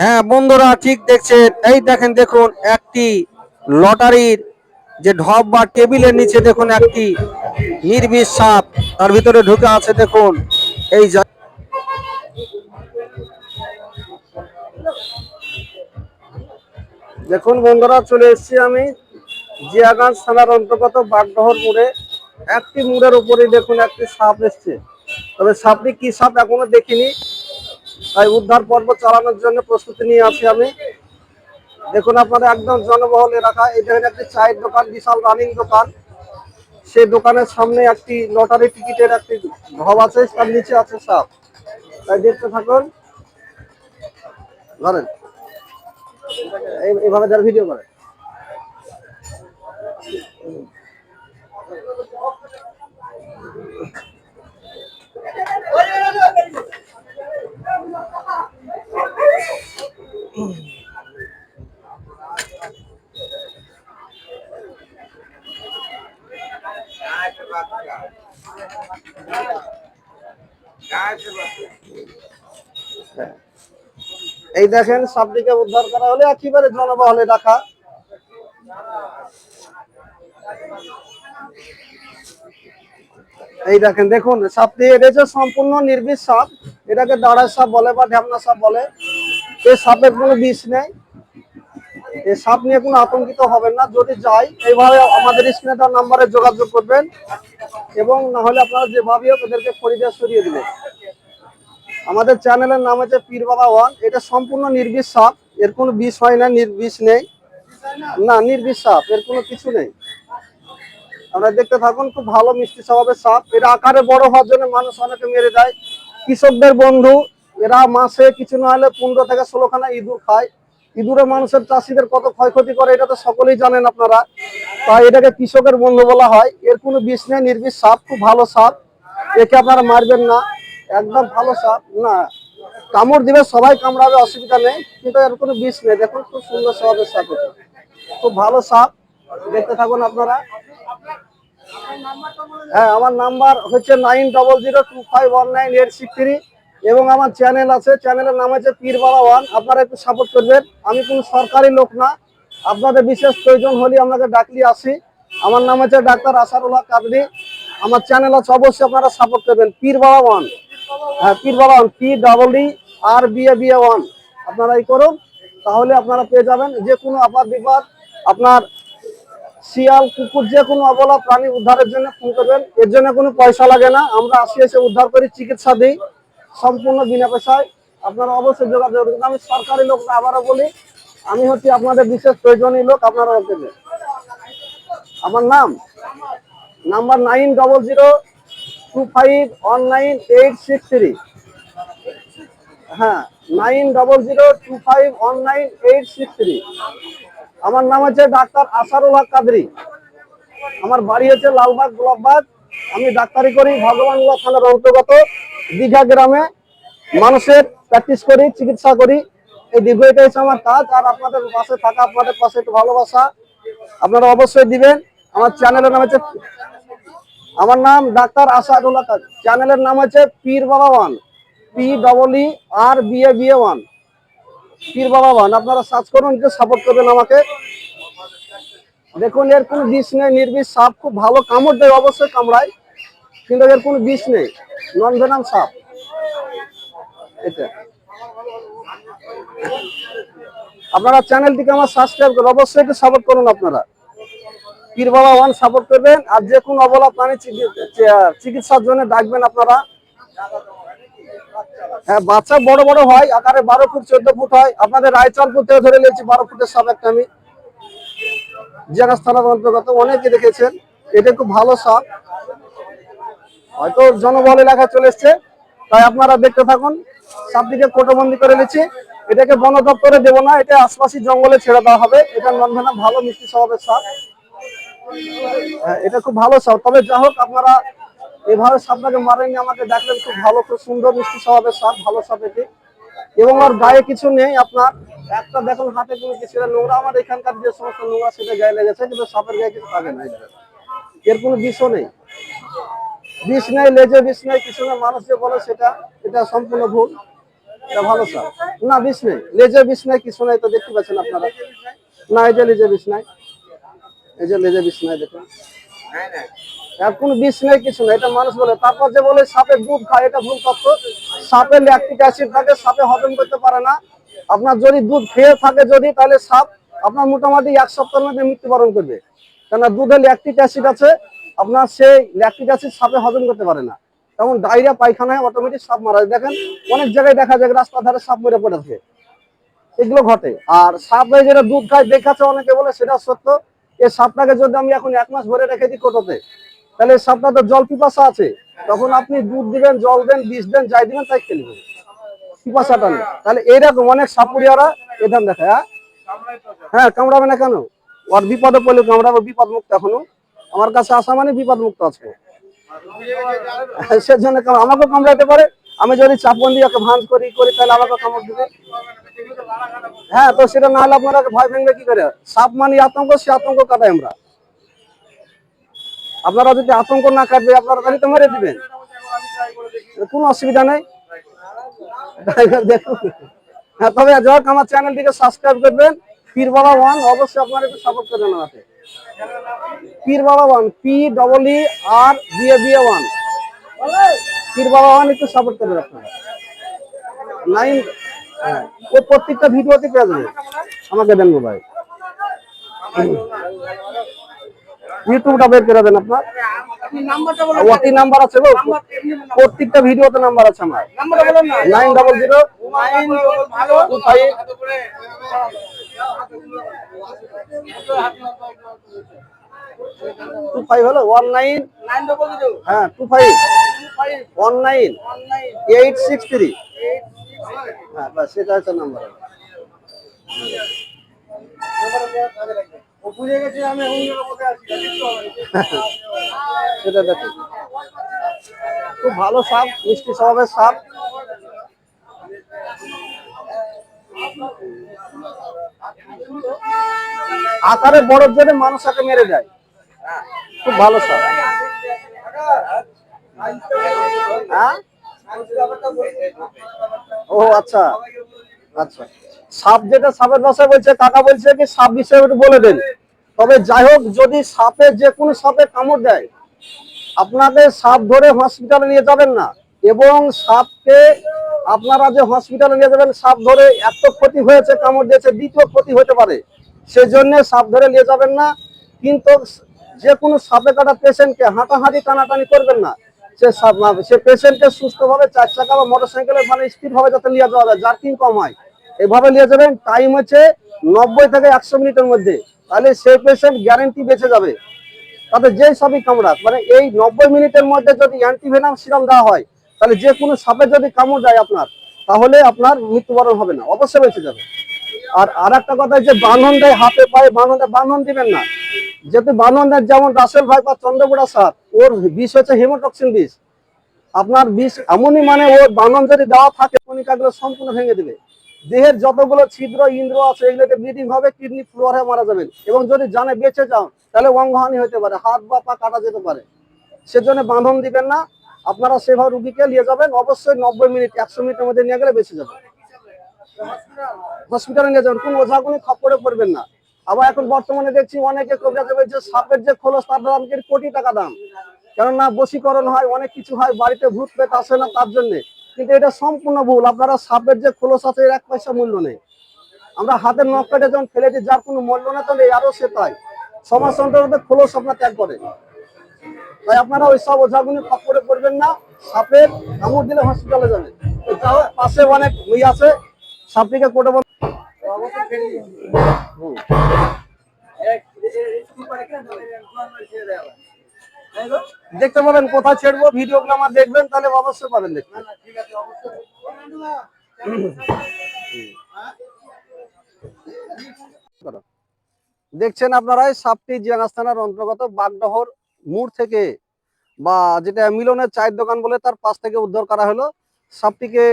হ্যাঁ বন্ধুরা, ঠিক দেখছেন। এই দেখেন, দেখুন একটি লটারির যে ঢপ বা টেবিলের নিচে দেখুন একটি নির্বিষ সাপ তার ভিতরে ঢুকে আছে। দেখুন এই দেখুন বন্ধুরা, চলে এসেছি আমি জিয়াগঞ্জ থানার অন্তর্গত বাগডহর মোড়ে। একটি মোড়ের উপরে দেখুন একটি সাপ এসছে, তবে সাপটি কি সাপ এখনো দেখিনি, তাই উদ্ধার পর্ব চালানোর জন্য প্রস্তুতি নিয়ে আছি আমি। দেখুন আপনারা একদম জনবহুল এলাকা। এই দেখেন একটি চায়ের দোকান, বিশাল রানিং দোকান। সেই দোকানের সামনে একটি লটারি টিকিটের একটি ঘর আছে, তার নিচে আছে সাপ। তাই দেখতে থাকুন। ধরেন এইভাবে যারা ভিডিও করে। এই দেখেন সাপটিকে উদ্ধার করা হলে একেবারে জনবহুল এলাকা। এই দেখেন, দেখুন সাপটি এটা সম্পূর্ণ নির্বিষ সাপ। এটাকে দাঁড়ার সাপ বলে বা ঢ্যামনা সাপ বলে। এই সাপের কোনো বিষ নেই। এই সাপ নিয়ে কোনো আতঙ্কিত হবেন না। যদি যাই এইভাবে আমাদের স্ক্রিনে দেওয়া নাম্বারে যোগাযোগ করবেন, এবং না হলে আপনারা যেভাবে হোক ওদেরকে পরিবেশ সরিয়ে দিবেন। আমাদের চ্যানেলের নাম হচ্ছে পীর বাবা ওয়ান। এটা সম্পূর্ণ নির্বিষ সাপ, এর কোনো বিষ হয় না, নির্বিষ নেই। না, নির্বিষ সাপ, এর কোনো কিছু নেই। আমরা দেখতে থাকুন। খুব ভালো মিষ্টি স্বভাবের সাপ। এরা আকারে বড় হওয়ার জন্য মানুষ অনেকে মেরে দেয়। কৃষকদের বন্ধু এরা। মাসে কিছু না হলে 15 থেকে 16 খানা ইঁদুর খায়। ইঁদুরে মানুষের, চাষিদের কত ক্ষয়ক্ষতি করে এটা তো সকলেই জানেন আপনারা। তাই এটাকে কৃষকের বন্ধু বলা হয়। এর কোনো বিষ নেই, নির্বিষ সাপ, খুব ভালো সাপ। একে আপনারা মারবেন না, একদম ভালো সাপ। না, কামড় দিবে, সবাই কামড়াবে, অসুবিধা নেই, কিন্তু এর কোনো বিষ নেই। দেখুন খুব সুন্দর স্বভাবের সাপ, এটা খুব ভালো সাপ। দেখতে থাকুন আপনারা। হ্যাঁ, আমার নাম্বার হচ্ছে 9002519863, এবং আমার চ্যানেল আছে, চ্যানেলের নাম হচ্ছে পীর বাবা ওয়ান। আপনারা একটু সাপোর্ট করবেন। আমি কোনো সরকারি লোক না, আপনাদের বিশেষ প্রয়োজন হলে আপনাকে ডাকলি আসি। আমার নাম হচ্ছে ডাক্তার আসারুল্লাহ কাদরি। আমার চ্যানেল আছে, অবশ্যই আপনারা সাপোর্ট করবেন। পীর বাবা ওয়ান। হ্যাঁ, পীর বাবা ওয়ান, PEE-ওয়ান। আপনারা এই করুন, তাহলে আপনারা পেয়ে যাবেন। যে কোনো আপাত বিপদ, আপনার শিয়াল, কুকুর, যে কোনো অবলা প্রাণী উদ্ধারের জন্য ফোন করবেন। এর জন্য কোনো পয়সা লাগে না। আমরা আসি, এসে উদ্ধার করি, চিকিৎসা দিই সম্পূর্ণ বিনা পয়সায়। আপনারা অবশ্যই যোগাযোগ করবেন। আমি সরকারি লোক না, আবারও বলি, আমি হচ্ছি আপনাদের বিশেষ প্রয়োজনীয় লোক। আপনারা দেবেন। আমার নাম্বার 9002519863। হ্যাঁ, 9002519863। আমার নাম হচ্ছে ডাক্তার আসারুল্লাহ কাদরি। আমার বাড়ি হচ্ছে লালবাগ, গোলাপবাগ। আমি ডাক্তারি করি ভগবানগোলা থানার অন্তর্গত দীঘা গ্রামে। মানুষের প্র্যাকটিস করি, চিকিৎসা করি। এই দীর্ঘ এটা হচ্ছে আমার কাজ। আর আপনাদের পাশে থাকা, আপনাদের পাশে একটু ভালোবাসা আপনারা অবশ্যই দিবেন। আমার চ্যানেলের নাম হচ্ছে, আমার নাম ডাক্তার আসাদুল্লাহ কাদরি। চ্যানেলের নাম হচ্ছে পীর বাবা ওয়ান, PEERBA-1, পীর বাবা ওয়ান। আপনারা সার্চ করুন, একটু সাপোর্ট করবেন আমাকে। দেখুন এর কোনো বিষ নেই, নির্বিষ সাপ। খুব ভালো, কামড় দেয়, অবশ্যই কামড়ায়, কিন্তু এর কোনো বিষ নেই, নন ভেনাম সাপ এটা। আপনারা চ্যানেলটিকে আমার সাবস্ক্রাইব করুন, অবশ্যই একটু সাপোর্ট করুন। আপনারা পীর বাবা ওয়ান সাপোর্ট করবেন। আর যে কোনো অবলা প্রাণী চিকিৎসার জন্য ডাকবেন আপনারা। হ্যাঁ, বাচ্চা বড় বড় হয়, আকারে 12 ফুট 14 ফুট হয়। আপনাদের রায়চাঁদপুর থেকে ধরে নিয়েছি 12 ফুটের সাপ একটা আমি। জিয়াগঞ্জ থানার অন্তর্গত, অনেকে দেখেছেন। এটা খুব ভালো সাপ, হয়তো জনবহুল এলাকায় চলে এসছে, তাই আপনারা দেখতে থাকুন। সাপটিকে কোটোবন্দি করে নিচ্ছি। এটাকে বন দপ্তরে দেবো না, এটা আশপাশি জঙ্গলে ছেড়ে দেওয়া হবে। এটা ননভেনাম, ভালো মিষ্টি স্বভাবের সাপ। হ্যাঁ, এটা খুব ভালো সাপ। তবে যা হোক, আপনারা এভাবে সাপটাকে মারেননি, আমাকে ডাকলেন। খুব ভালো, খুব সুন্দর মিষ্টি স্বভাবের সাপ, ভালো সাপ এটি। এবং আর গায়ে কিছু নেই আপনার। একটা দেখুন হাতে কোনো কিছু নোংরা, আমার এখানকার যে সমস্ত নোংরা সেটা গায়ে লেগেছে, কিন্তু সাপের গায়ে কিছু থাকে না। এর কোনো বিষও নেই, বিষ নেই, লেজে বিষ নেই, কিছু না। মানুষ যে বলে সেটা, এটা সম্পূর্ণ ভুল। এটা ভালো সাপ। না বিষ নেই, লেজে বিষ নাই, কিছু নাই, তো দেখতে পাচ্ছেন আপনারা। না এই যে লেজে বিষ নাই, এই যে লেজে বিষ নাই, দেখুন আর কোনো বিষ নেই, কিছু নেই, এটা মানুষ বলে। তারপর যে বলে সাপের দুধ খায়, এটা ভুল তথ্য। সাপের ল্যাকটিক অ্যাসিড থাকে, সাপে হজম করতে পারে না। আপনার যদি দুধ খেয়ে থাকে যদি, তাহলে সাপ আপনার মোটামুটি 1 সপ্তাহের মধ্যে মৃত্যুবরণ করবে। কেননা দুধে ল্যাকটিক অ্যাসিড আছে, আপনার সেই ল্যাকটিক অ্যাসিড সাপে হজম করতে পারে না। তেমন ডায়রিয়া পায়খানায় অটোমেটিক সাপ মারা যায়। দেখেন অনেক জায়গায় দেখা যায় রাস্তার ধারে সাপ মরে পড়ে থাকে, এগুলো ঘটে। আর সাপে যেটা দুধ খায় দেখাচ্ছে অনেকে বলে, সেটা সত্য। এই সাপটাকে যদি আমি এখন 1 মাস ভরে রেখে দিই কোটোতে, তাহলে এই সাপটা তো জল পিপাসা আছে, তখন আপনি দুধ দিবেন, জল দেন, বিষ দেন, যাই দিবেন তাই খেলবে, পিপাসাটা নেই। তাহলে এইরকম অনেক সাপুরিয়ারা এদাম দেখায়। হ্যাঁ কামড়াবে না কেন? ওর বিপদে পড়লে কামড়াবে, বিপদ মুক্ত। এখনো আমার কাছে আসা মানে বিপদ মুক্ত আছে, সেজন্য আমাকে কামড়াতে পারে। আমি যদি চাপবন্দি ওকে ভাঁজ করি তাহলে আমাকে কামড় দিবে। হ্যাঁ, তো সেটা না হলে আপনারা ভয় ভেঙবে কি করে? সাপ মানে আতঙ্ক, সে আতঙ্ক কাটাই আমরা। আপনারা যদি আতঙ্ক না কাটবে, আপনারা তাহলে তো মেরে দিবেন, কোনো অসুবিধা নেই। দেখুন, হ্যাঁ, তবে যাক আমার চ্যানেলটিকে সাবস্ক্রাইব করবেন। পীর বাবা 1 অবশ্যই আপনারা একটু সাপোর্ট করবেন আমাকে। পীর বাবা 1, PRRBA1, পীর বাবা 1 একটু সাপোর্ট করবেন আপনারা। 9 ও প্রত্যেকটা ভিডিওতে পেয়ে যাবে। আমাকে দেন মোবাইল, ইউটিউবটা বের করে দেন আপনার। ওটি নাম্বার আছে গো, প্রত্যেকটা ভিডিওতে নাম্বার আছে আমার। 90025 হলো 19, হ্যাঁ 25198663। হ্যাঁ বাস সেটা হচ্ছে নাম্বার। সেটা দেখুন, খুব ভালো সাপ, মিষ্টি স্বভাবের সাপ। আকারে বড় জন্য মানুষকে মেরে দেয়, খুব ভালো সাপ। হ্যাঁ ও আচ্ছা আচ্ছা, সাপ যেটা সাপের ভাষায় বলছে, কাকা বলছে কি সাপ বিষয়ে একটু বলে দেন। তবে যাই হোক, যদি সাপে যে কোনো সাপে কামড় দেয়, আপনাদের সাপ ধরে হসপিটালে নিয়ে যাবেন না। এবং সাপকে আপনারা যে হসপিটালে নিয়ে যাবেন, সাপ ধরে এত ক্ষতি হয়েছে, কামড় দিয়েছে, দ্বিতীয় ক্ষতি হতে পারে, সেজন্য সাপ ধরে নিয়ে যাবেন না। কিন্তু যে কোনো সাপে কাটা পেশেন্টকে হাঁটাহাঁটি টানাটানি করবেন না। সে পেশেন্টকে সুস্থভাবে 4 চাকা বা মোটরসাইকেলে মানে স্পিড ভাবে যাতে নিয়ে যাওয়া যায়, জার্কিং কম হয়, এভাবে নিয়ে যাবেন। টাইম হচ্ছে 90 থেকে 100 মিনিটের মধ্যে, তাহলে সেই পেশেন্ট গ্যারেন্টি বেঁচে যাবে। তাতে যে সাপই কামড়াক, মানে এই 90 মিনিটের মধ্যে যদি অ্যান্টিভেনাম সিরাম দেওয়া হয়, তাহলে যে কোনো সাপে যদি কামড় দেয় আপনার, তাহলে আপনার মৃত্যুবরণ হবে না, অবশ্যই বেঁচে যাবে। আর একটা কথা, যে বাঁধন দেয় হাতে পায়ে, বাঁধন দিবেন না। যেহেতু বাঁধন দেয়, যেমন রাসেল ভাই বা চন্দ্রপুরা সাপ, ওর বিষ হচ্ছে হেমোটক্সিন বিষ। আপনার বিষ এমনই, মানে ওর বাঁধন যদি দেওয়া থাকে, কণিকাগুলো সম্পূর্ণ ভেঙে দিবে। দেহের যতগুলো ছিদ্র ইন্দ্র আছে, এগুলোতে ব্লিডিং হবে, কিডনি ফ্লোর হয়ে মারা যাবেন। এবং যদি জানে বেঁচে যাও, তাহলে অঙ্গহানি হতে পারে, হাত বা পা কাটা যেতে পারে। সেজন্য বাঁধন দিবেন না। আপনারা সেভাবে রুগীকে নিয়ে যাবেন, অবশ্যই 90 মিনিট 100 মিনিটের মধ্যে নিয়ে গেলে বেঁচে যাবে। হসপিটালে নিয়ে যাবেন, কোন ওঝাগুনি খপ্পরে পড়বেন না। আবার এখন বর্তমানে দেখছি অনেকে কবিরাজে বলছে সাপের যে খোলস, তার দাম কোটি টাকা দাম। কেননা বশীকরণ হয়, অনেক কিছু হয়, বাড়িতে ভূত পেট আসে না তার জন্য। কিন্তু এটা সম্পূর্ণ ভুল। আপনারা সাপের যে খোলস আছে, এর 1 পয়সা মূল্য নেই। আমরা হাতের নখ কেটে যখন ফেলে দিই, যার কোনো মূল্য না, তাহলে আরো সে তাই সমাজ অন্তর্গত খোলস আপনার ত্যাগ করে। তাই আপনারা ওই সব ওঝাগুনি খপ্পরে পড়বেন না। সাপের কামড় দিলে হসপিটালে যাবেন। পাশে অনেক ওই আছে, সাপটিকে কোটে বল। দেখতে পাবেন কোথায় ছেড়বো, ভিডিওগুলো আমার দেখবেন, তাহলে অবশ্যই পাবেন দেখতে। দেখছেন আপনারা, সাপটি জিয়াগঞ্জ থানার অন্তর্গত বাগডহর মোড় থেকে, বা যেটা মিলনের চায়ের দোকান বলে, তার পাশ থেকে উদ্ধার করা হলো। সাপটিকে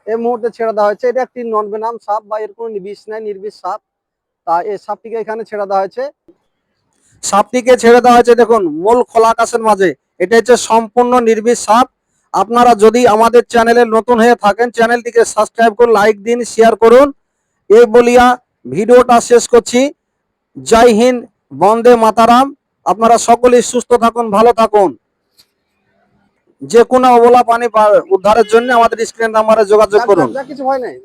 এই মুহূর্তে ছেড়ে দেওয়া হয়েছে। এটা একটি নন ভেনাম সাপ, বা এর কোনো বিষ নাই, নির্বিষ সাপ। তা এই সাপটিকে এখানে ছেড়ে দেওয়া হয়েছে। সাপটিকে ছেড়ে দেওয়া হয়েছে, দেখুন মূল খোলা আকাশের মাঝে। এটা হচ্ছে সম্পূর্ণ নির্বিষ সাপ। আপনারা যদি আমাদের চ্যানেলে নতুন হয়ে থাকেন, চ্যানেলটিকে সাবস্ক্রাইব করুন, লাইক দিন, শেয়ার করুন। এই বলিয়া ভিডিওটা শেষ করছি। জয় হিন্দ, বন্দে মাতারাম। আপনারা সকলেই সুস্থ থাকুন, ভালো থাকুন। যে কোনো অবলা পানি উদ্ধারের জন্য আমাদের স্ক্রিন নাম্বারে যোগাযোগ করুন। কিছু হয় নাই।